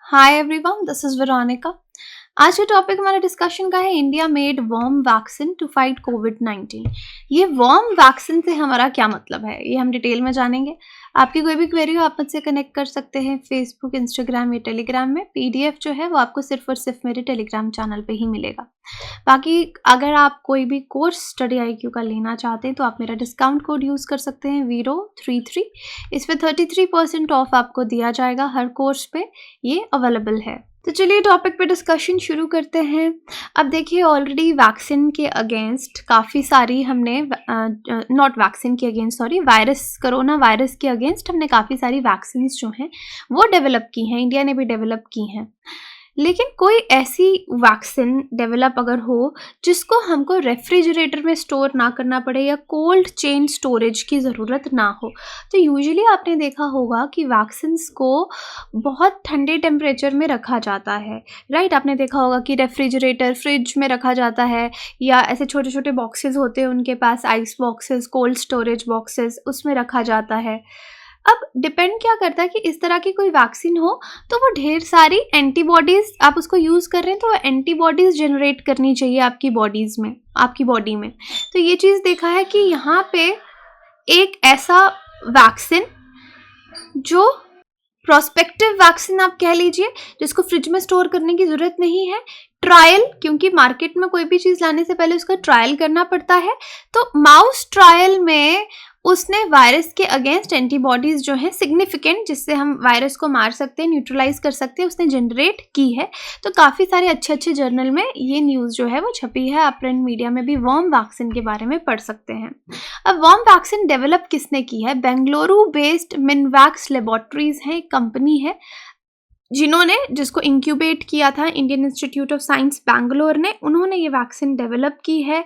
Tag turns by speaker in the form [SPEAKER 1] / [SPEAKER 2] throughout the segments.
[SPEAKER 1] Hi everyone, this is Veronica. आज का topic हमारे डिस्कशन का है India made worm vaccine to fight कोविड-19। ये वर्म वैक्सीन से हमारा क्या मतलब है, ये हम डिटेल में जानेंगे। आपकी कोई भी क्वेरी हो आप मुझसे कनेक्ट कर सकते हैं फेसबुक, इंस्टाग्राम या टेलीग्राम में। पीडीएफ जो है वो आपको सिर्फ और सिर्फ मेरे टेलीग्राम चैनल पे ही मिलेगा। बाकी अगर आप कोई भी कोर्स स्टडी IQ का लेना चाहते हैं तो आप मेरा डिस्काउंट कोड यूज़ कर सकते हैं VIRO33। इस पर 33% ऑफ आपको दिया जाएगा हर कोर्स पे, ये अवेलेबल है। तो चलिए टॉपिक पे डिस्कशन शुरू करते हैं। अब देखिए ऑलरेडी वैक्सीन के अगेंस्ट काफ़ी सारी हमने नॉट वैक्सीन के अगेंस्ट सॉरी कोरोना वायरस के अगेंस्ट हमने काफ़ी सारी वैक्सीन जो हैं वो डेवलप की हैं, इंडिया ने भी डेवलप की हैं। लेकिन कोई ऐसी वैक्सीन डेवलप अगर हो जिसको हमको रेफ्रिजरेटर में स्टोर ना करना पड़े या कोल्ड चेन स्टोरेज की ज़रूरत ना हो, तो यूजुअली आपने देखा होगा कि वैक्सीन्स को बहुत ठंडे टेम्परेचर में रखा जाता है, राइट। आपने देखा होगा कि रेफ्रिजरेटर फ्रिज में रखा जाता है या ऐसे छोटे छोटे बॉक्सेस होते हैं उनके पास, ice boxes, cold storage boxes, उसमें रखा जाता है। अब डिपेंड क्या करता है कि इस तरह की कोई वैक्सीन हो तो वो ढेर सारी एंटीबॉडीज़ आप उसको यूज़ कर रहे हैं तो वो एंटीबॉडीज़ जनरेट करनी चाहिए आपकी बॉडी में। तो ये चीज़ देखा है कि यहाँ पे एक ऐसा वैक्सीन जो प्रोस्पेक्टिव वैक्सीन आप कह लीजिए, जिसको फ्रिज में स्टोर करने की ज़रूरत नहीं है, ट्रायल, क्योंकि मार्केट में कोई भी चीज़ लाने से पहले उसका ट्रायल करना पड़ता है। तो माउस ट्रायल में उसने वायरस के अगेंस्ट एंटीबॉडीज़ जो हैं सिग्निफिकेंट, जिससे हम वायरस को मार सकते हैं, न्यूट्रलाइज कर सकते हैं, उसने जनरेट की है। तो काफ़ी सारे अच्छे जर्नल में ये न्यूज़ जो है वो छपी है। आप प्रिंट मीडिया में भी वर्म वैक्सीन के बारे में पढ़ सकते हैं। अब वर्म वैक्सीन डेवलप किसने की है? बेंगलुरु बेस्ड मिनवैक्स लेबोरेटरीज है, एक कंपनी है जिसको इंक्यूबेट किया था Indian institute of science Bangalore ने, उन्होंने ये वैक्सीन डेवलप की है।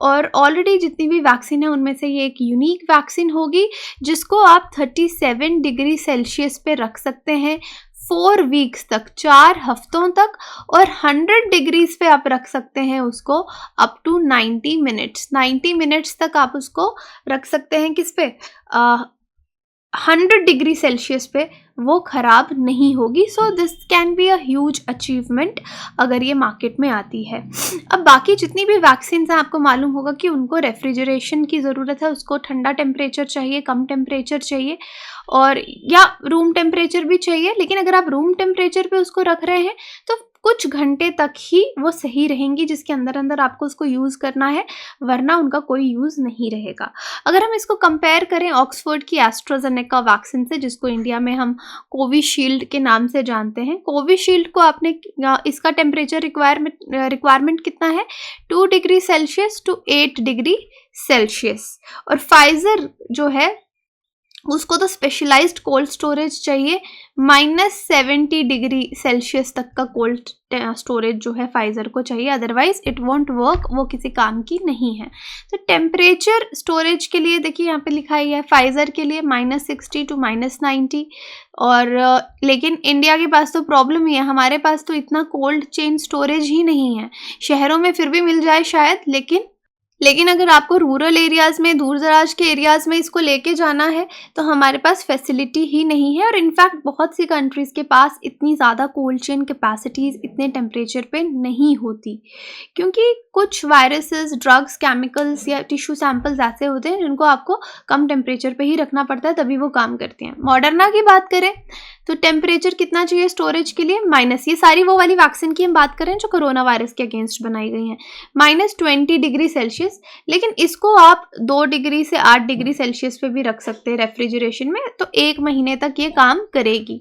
[SPEAKER 1] और ऑलरेडी जितनी भी वैक्सीन है उनमें से ये एक यूनिक वैक्सीन होगी जिसको आप 37 डिग्री सेल्सियस पे रख सकते हैं 4 वीक्स तक, 4 हफ्तों तक, और 100 डिग्रीज पे आप रख सकते हैं उसको अप टू 90 मिनट्स तक आप उसको रख सकते हैं। किस पे? 100 डिग्री सेल्सियस पे वो ख़राब नहीं होगी। So this can be a huge achievement अगर ये मार्केट में आती है। अब बाकी जितनी भी वैक्सीन हैं आपको मालूम होगा कि उनको रेफ्रिजरेशन की ज़रूरत है, उसको ठंडा टेम्परेचर चाहिए, कम टेम्परेचर चाहिए, और या रूम टेम्परेचर भी चाहिए। लेकिन अगर आप रूम टेम्परेचर पे उसको रख रहे हैं तो कुछ घंटे तक ही वो सही रहेंगी, जिसके अंदर आपको उसको यूज़ करना है, वरना उनका कोई यूज़ नहीं रहेगा। अगर हम इसको कंपेयर करें ऑक्सफोर्ड की एस्ट्राजेनेका वैक्सीन से, जिसको इंडिया में हम कोविशील्ड के नाम से जानते हैं, कोविशील्ड को आपने इसका टेम्परेचर रिक्वायरमेंट कितना है? 2 degree Celsius to 8 degree Celsius. और फाइजर जो है उसको तो स्पेशलाइज्ड कोल्ड स्टोरेज चाहिए, -70 डिग्री सेल्सियस तक का कोल्ड स्टोरेज जो है फाइजर को चाहिए, अदरवाइज इट वॉन्ट वर्क, वो किसी काम की नहीं है। तो टेम्परेचर स्टोरेज के लिए देखिए यहाँ पे लिखा ही है फाइजर के लिए -60 टू -90। और लेकिन इंडिया के पास तो प्रॉब्लम ही है, हमारे पास तो इतना कोल्ड चेन स्टोरेज ही नहीं है। शहरों में फिर भी मिल जाए शायद, लेकिन अगर आपको रूरल एरियाज़ में, दूर दराज के एरियाज़ में इसको लेके जाना है तो हमारे पास फैसिलिटी ही नहीं है। और इनफैक्ट बहुत सी कंट्रीज़ के पास इतनी ज़्यादा कोल्ड चेन कैपेसिटीज़ इतने टेम्परेचर पे नहीं होती, क्योंकि कुछ वायरसेस, ड्रग्स, केमिकल्स या टिश्यू सैंपल्स ऐसे होते हैं जिनको आपको कम टेम्परेचर पे ही रखना पड़ता है, तभी वो काम करते हैं। मॉडर्ना की बात करें तो टेम्परेचर कितना चाहिए स्टोरेज के लिए? ये सारी वो वाली वैक्सीन की हम बात करें जो कोरोना वायरस के अगेंस्ट बनाई गई हैं, -20 डिग्री सेल्सियस। लेकिन इसको आप 2 डिग्री से 8 डिग्री सेल्सियस पे भी रख सकते हैं रेफ्रिजरेशन में, तो 1 महीने तक ये काम करेगी।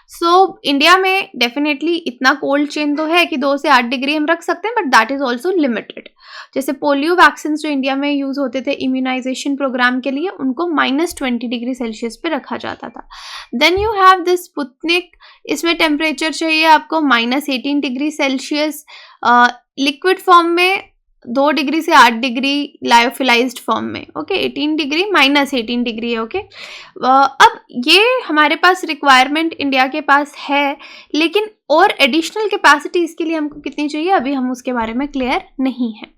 [SPEAKER 1] सो इंडिया में डेफिनेटली इतना कोल्ड चेन तो है कि 2 से 8 डिग्री हम रख सकते हैं, but that is also limited. जैसे पोलियो वैक्सीन जो इंडिया में यूज़ होते थे इम्यूनाइजेशन प्रोग्राम के लिए, उनको -20 डिग्री सेल्सियस पे रखा जाता था। Then you have this Sputnik, इसमें टेम्परेचर चाहिए आपको -18 डिग्री सेल्सियस, लिक्विड फॉर्म में 2 डिग्री से 8 डिग्री, लायोफिलाइज्ड फॉर्म में, ओके, 18 डिग्री -18 डिग्री है, ओके। अब ये हमारे पास रिक्वायरमेंट इंडिया के पास है, लेकिन और एडिशनल कैपेसिटी इसके लिए हमको कितनी चाहिए अभी हम उसके बारे में क्लियर नहीं है।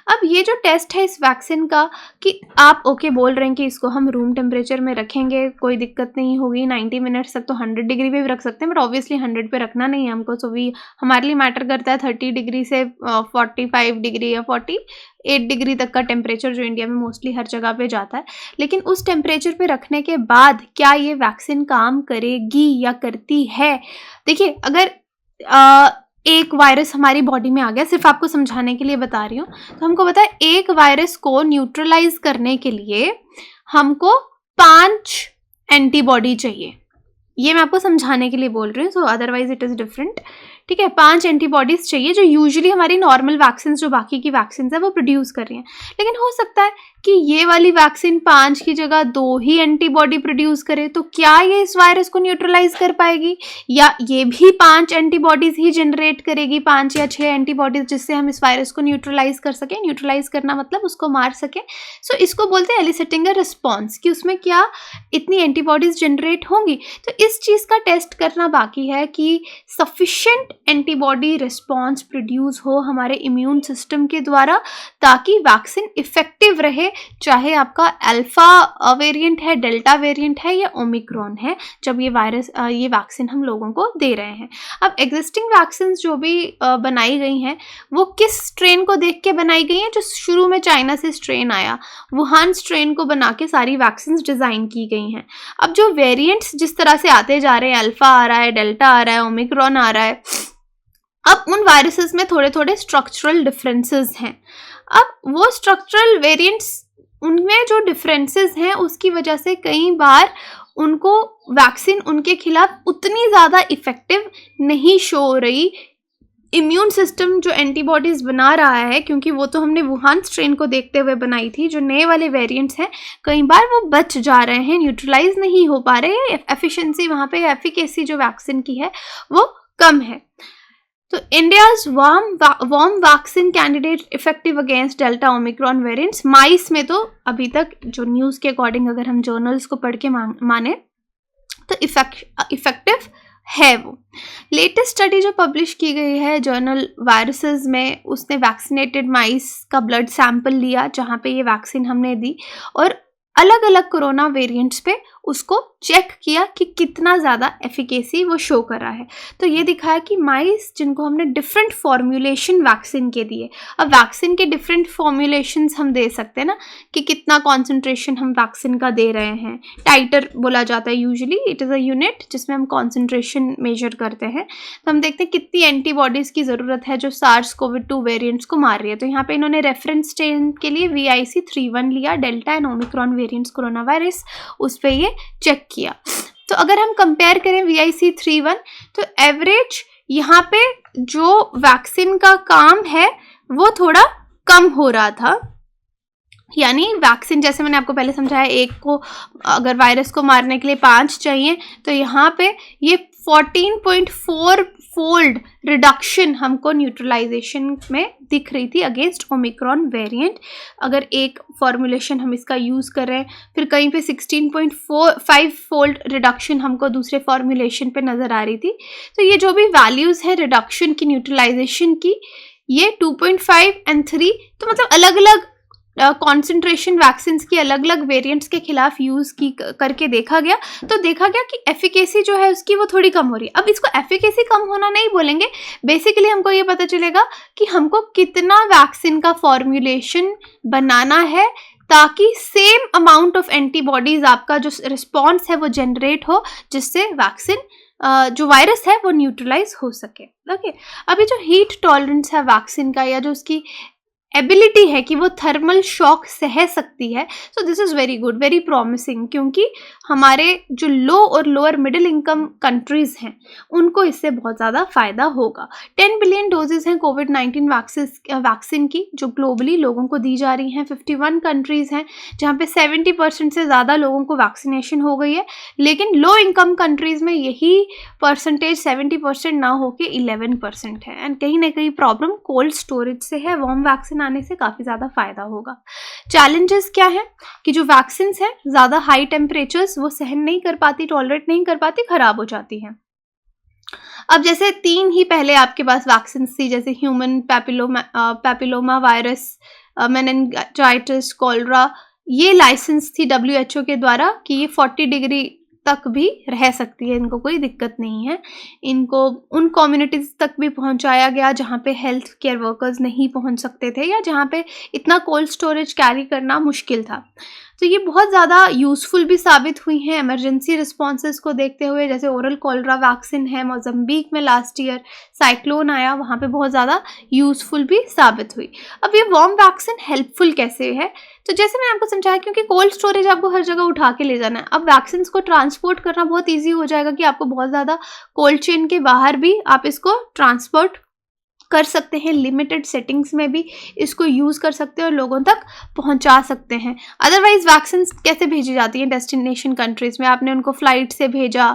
[SPEAKER 1] अब ये जो टेस्ट है इस वैक्सीन का, कि आप ओके बोल रहे हैं कि इसको हम रूम टेम्परेचर में रखेंगे, कोई दिक्कत नहीं होगी, 90 मिनट्स तक तो 100 डिग्री पे भी रख सकते हैं, बट ऑब्वियसली 100 पे रखना नहीं है हमको। सो वी हमारे लिए मैटर करता है 30 डिग्री से 45 डिग्री या 48 डिग्री तक का टेम्परेचर, जो इंडिया में मोस्टली हर जगह पे जाता है। लेकिन उस टेम्परेचर पे रखने के बाद क्या ये वैक्सीन काम करेगी या करती है? देखिए, अगर एक वायरस हमारी बॉडी में आ गया, सिर्फ आपको समझाने के लिए बता रही हूँ, तो हमको पता है एक वायरस को न्यूट्रलाइज करने के लिए हमको 5 एंटीबॉडी चाहिए। ये मैं आपको समझाने के लिए बोल रही हूँ, सो अदरवाइज इट इज़ डिफरेंट। ठीक है, 5 एंटीबॉडीज़ चाहिए, जो यूजुअली हमारी नॉर्मल वैक्सीन, जो बाकी की वैक्सीन है वो प्रोड्यूस कर रही हैं। लेकिन हो सकता है कि ये वाली वैक्सीन 5 की जगह 2 ही एंटीबॉडी प्रोड्यूस करे, तो क्या ये इस वायरस को न्यूट्रलाइज कर पाएगी, या ये भी 5 एंटीबॉडीज़ ही जनरेट करेगी, 5 या 6 एंटीबॉडीज़, जिससे हम इस वायरस को न्यूट्रलाइज कर सकें। न्यूट्रलाइज करना मतलब उसको मार सकें। सो इसको बोलते हैं एलिसिटिंग अ रिस्पॉन्स, कि उसमें क्या इतनी एंटीबॉडीज़ जनरेट होंगी। तो इस चीज़ का टेस्ट करना बाकी है कि सफिशेंट एंटीबॉडी रिस्पॉन्स प्रोड्यूस हो हमारे इम्यून सिस्टम के द्वारा, ताकि वैक्सीन इफेक्टिव रहे, चाहे आपका अल्फा वेरिएंट है, डेल्टा वेरिएंट है या ओमिक्रॉन है, जब ये वैक्सीन हम लोगों को दे रहे हैं। अब एग्जिस्टिंग वैक्सीन जो भी बनाई गई हैं, वो किस स्ट्रेन को देख के बनाई गई हैं? जो शुरू में चाइना से स्ट्रेन आया, वुहान स्ट्रेन को बना के सारी वैक्सीन डिज़ाइन की गई हैं। अब जो वेरिएंट्स जिस तरह से आते जा रहे हैं, अल्फा आ रहा है, डेल्टा आ रहा है, ओमिक्रॉन आ रहा है, अब उन वायरसेस में थोड़े थोड़े स्ट्रक्चरल डिफरेंसेस हैं। अब वो स्ट्रक्चरल वेरिएंट्स, उनमें जो डिफरेंसेस हैं, उसकी वजह से कई बार उनको वैक्सीन उनके खिलाफ उतनी ज़्यादा इफ़ेक्टिव नहीं शो हो रही। इम्यून सिस्टम जो एंटीबॉडीज़ बना रहा है, क्योंकि वो तो हमने वुहान स्ट्रेन को देखते हुए बनाई थी, जो नए वाले वेरिएंट्स हैं कई बार वो बच जा रहे हैं, न्यूट्रलाइज नहीं हो पा रहे हैं। एफिशिएंसी वहाँ पे, एफिकेसी जो वैक्सीन की है वो कम है। तो India's warm vaccine candidate effective against delta omicron variants, mice में तो अभी तक जो न्यूज़ के अकॉर्डिंग अगर हम जर्नल्स को पढ़ के माने तो इफेक्टिव है वो। लेटेस्ट स्टडी जो पब्लिश की गई है जर्नल वायरसेस में, उसने वैक्सीनेटेड माइस का ब्लड सैंपल लिया, जहाँ पे ये वैक्सीन हमने दी, और अलग अलग कोरोना वेरिएंट्स पे उसको चेक किया कि कितना ज़्यादा एफिकेसी वो शो कर रहा है। तो ये दिखाया कि माइस जिनको हमने डिफरेंट फॉर्मुलेशन वैक्सीन के दिए, अब वैक्सीन के डिफरेंट फॉर्मुलेशंस हम दे सकते हैं ना, कि कितना कॉन्सेंट्रेशन हम वैक्सीन का दे रहे हैं। टाइटर बोला जाता है, usually it is a unit जिसमें हम कॉन्सेंट्रेशन मेजर करते हैं। तो हम देखते हैं कितनी एंटीबॉडीज़ की ज़रूरत है जो SARS-CoV-2 वेरिएंट्स को मार रही है। तो यहाँ पे इन्होंने रेफरेंस स्ट्रेन के लिए VIC31 लिया, delta and Omicron variants corona virus, उस पर ये चेक किया। तो अगर हम कंपेयर करें VIC31, तो एवरेज यहाँ पे जो वैक्सीन का काम है वो थोड़ा कम हो रहा था। यानी वैक्सीन, जैसे मैंने आपको पहले समझाया, एक को अगर वायरस को मारने के लिए 5 चाहिए, तो यहाँ पे ये 14.4 फोल्ड रिडक्शन हमको न्यूट्रलाइजेशन में दिख रही थी अगेंस्ट ओमिक्रॉन वेरिएंट। अगर एक फॉर्मुलेशन हम इसका यूज़ कर रहे हैं, फिर कहीं पे 16.5 फोल्ड रिडक्शन हमको दूसरे फॉर्मुलेशन पे नज़र आ रही थी। तो ये जो भी वैल्यूज़ हैं रिडक्शन की, न्यूट्रलाइजेशन की, ये 2.5 एंड 3, तो मतलब अलग अलग कॉन्सेंट्रेशन वैक्सीन्स की अलग अलग वेरिएंट्स के खिलाफ यूज़ की करके देखा गया। तो देखा गया कि एफिकेसी जो है उसकी वो थोड़ी कम हो रही है। अब इसको एफिकेसी कम होना नहीं बोलेंगे, बेसिकली हमको ये पता चलेगा कि हमको कितना वैक्सीन का फॉर्मुलेशन बनाना है, ताकि सेम अमाउंट ऑफ एंटीबॉडीज़, आपका जो रिस्पॉन्स है वो जनरेट हो, जिससे वैक्सीन जो वायरस है वो न्यूट्रलाइज हो सके। ओके, अभी जो हीट टॉलरेंस है वैक्सीन का, या जो उसकी एबिलिटी है कि वो थर्मल शॉक सह सकती है, so this is very good, very promising, क्योंकि हमारे जो लो और लोअर मिडिल इनकम कंट्रीज़ हैं उनको इससे बहुत ज़्यादा फ़ायदा होगा। 10 बिलियन डोजेज हैं कोविड-19 वैक्सीन की, जो ग्लोबली लोगों को दी जा रही हैं। 51 कंट्रीज़ हैं जहाँ पे 70% से ज़्यादा लोगों को वैक्सीनेशन हो गई है, लेकिन लो इनकम कंट्रीज़ में यही परसेंटेज 70% ना होके 11% है। एंड कहीं ना कहीं प्रॉब्लम कोल्ड स्टोरेज से है, वार्म वैक्सीन आने से काफ़ी ज़्यादा फ़ायदा होगा। चैलेंजेस क्या हैं कि जो वैक्सीन हैं ज़्यादा हाई टेम्परेचर्स वो सहन नहीं कर पाती, टॉलरेट नहीं कर पाती, ख़राब हो जाती हैं। अब जैसे 3 ही पहले आपके पास वैक्सीन थी, जैसे human papilloma virus, meningitis, cholera, ये लाइसेंस थी WHO के द्वारा कि ये 40 डिग्री तक भी रह सकती है, इनको कोई दिक्कत नहीं है। इनको उन कम्युनिटीज़ तक भी पहुंचाया गया जहां पे हेल्थ केयर वर्कर्स नहीं पहुंच सकते थे या जहां पे इतना कोल्ड स्टोरेज कैरी करना मुश्किल था। तो ये बहुत ज़्यादा यूज़फुल भी साबित हुई हैं इमरजेंसी रिस्पॉन्सेज को देखते हुए। जैसे ओरल कॉलरा वैक्सीन है, मोज़म्बिक में लास्ट ईयर साइक्लोन आया, वहाँ पे बहुत ज़्यादा यूज़फुल भी साबित हुई। अब ये वॉर्म वैक्सीन हेल्पफुल कैसे है? तो जैसे मैंने आपको समझाया, क्योंकि कोल्ड स्टोरेज आपको हर जगह उठा के ले जाना है, अब वैक्सीन को ट्रांसपोर्ट करना बहुत ईजी हो जाएगा कि आपको बहुत ज़्यादा कोल्ड चेन के बाहर भी आप इसको ट्रांसपोर्ट कर सकते हैं, लिमिटेड सेटिंग्स में भी इसको यूज़ कर सकते हैं और लोगों तक पहुंचा सकते हैं। अदरवाइज वैक्सीन कैसे भेजी जाती हैं डेस्टिनेशन कंट्रीज़ में? आपने उनको फ़्लाइट से भेजा,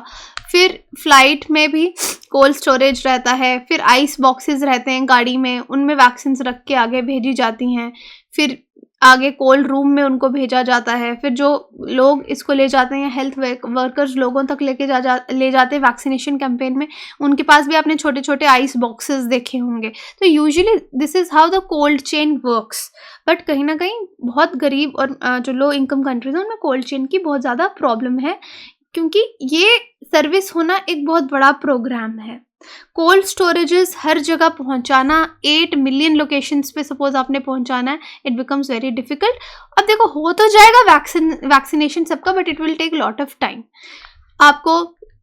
[SPEAKER 1] फिर फ्लाइट में भी कोल्ड स्टोरेज रहता है, फिर आइस बॉक्सेस रहते हैं गाड़ी में, उनमें वैक्सीन रख के आगे भेजी जाती हैं, फिर आगे कोल्ड रूम में उनको भेजा जाता है, फिर जो लोग इसको ले जाते हैं, हेल्थ वर्कर्स लोगों तक ले जाते हैं वैक्सीनेशन कैंपेन में, उनके पास भी आपने छोटे छोटे आइस बॉक्सेस देखे होंगे। तो usually this is how the cold chain works. But कहीं ना कहीं बहुत गरीब और जो लो इनकम कंट्रीज हैं उनमें कोल्ड चेन की बहुत ज़्यादा प्रॉब्लम है, क्योंकि ये सर्विस होना एक बहुत बड़ा प्रोग्राम है। कोल्ड स्टोरेजेस हर जगह पहुंचाना, 8 मिलियन लोकेशंस पे सपोज आपने पहुंचाना है, इट बिकम्स वेरी डिफिकल्ट। अब देखो, हो तो जाएगा वैक्सीनेशन सबका, but it will take lot of time. आपको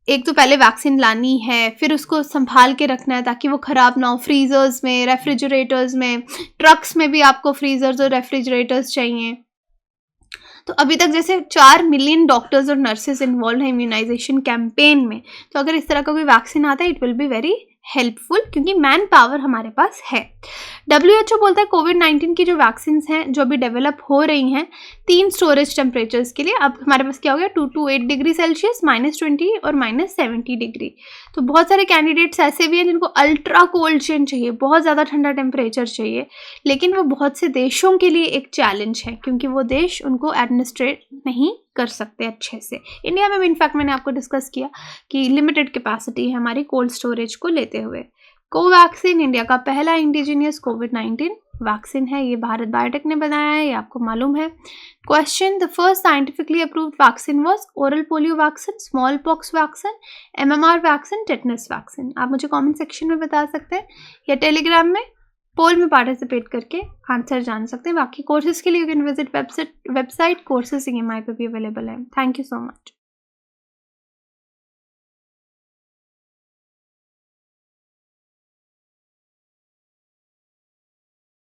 [SPEAKER 1] एक तो पहले वैक्सीन लानी है, फिर उसको संभाल के रखना है ताकि वो ख़राब ना हो, फ्रीज़र्स में, रेफ्रिजरेटर्स में, ट्रक्स में भी आपको फ्रीज़र्स और रेफ्रिजरेटर्स चाहिए। तो अभी तक जैसे 4 मिलियन डॉक्टर्स और नर्सेज इन्वॉल्व हैं इम्यूनाइजेशन कैंपेन में, तो अगर इस तरह का कोई वैक्सीन आता है, it will be very helpful, क्योंकि मैन पावर हमारे पास है। WHO बोलता है कोविड-19 की जो वैक्सीन हैं जो अभी डेवलप हो रही हैं 3 स्टोरेज टेम्परेचर्स के लिए। अब हमारे पास क्या हो गया, 2 to 8 डिग्री सेल्सियस, -20 और -70 डिग्री। तो बहुत सारे कैंडिडेट्स ऐसे भी हैं जिनको अल्ट्रा कोल्ड चेन चाहिए, बहुत ज़्यादा ठंडा टेम्परेचर चाहिए, लेकिन वो बहुत से देशों के लिए एक चैलेंज है, क्योंकि वो देश उनको एडमिनिस्ट्रेट नहीं कर सकते अच्छे से। इंडिया में भी इनफैक्ट मैंने आपको डिस्कस किया कि लिमिटेड कैपेसिटी है हमारी कोल्ड स्टोरेज को लेते हुए। कोवैक्सीन इंडिया का पहला इंडिजीनियस कोविड-19 वैक्सीन है, ये भारत बायोटेक ने बनाया है, ये आपको मालूम है। Question, the first scientifically approved vaccine was oral polio vaccine, small pox vaccine, MMR vaccine, tetanus vaccine. आप मुझे कमेंट सेक्शन में बता सकते हैं या टेलीग्राम में पोल में पार्टिसिपेट करके आंसर जान सकते हैं। बाकी कोर्सेज के लिए you can visit website courses EMI पे भी अवेलेबल है। Thank you so much.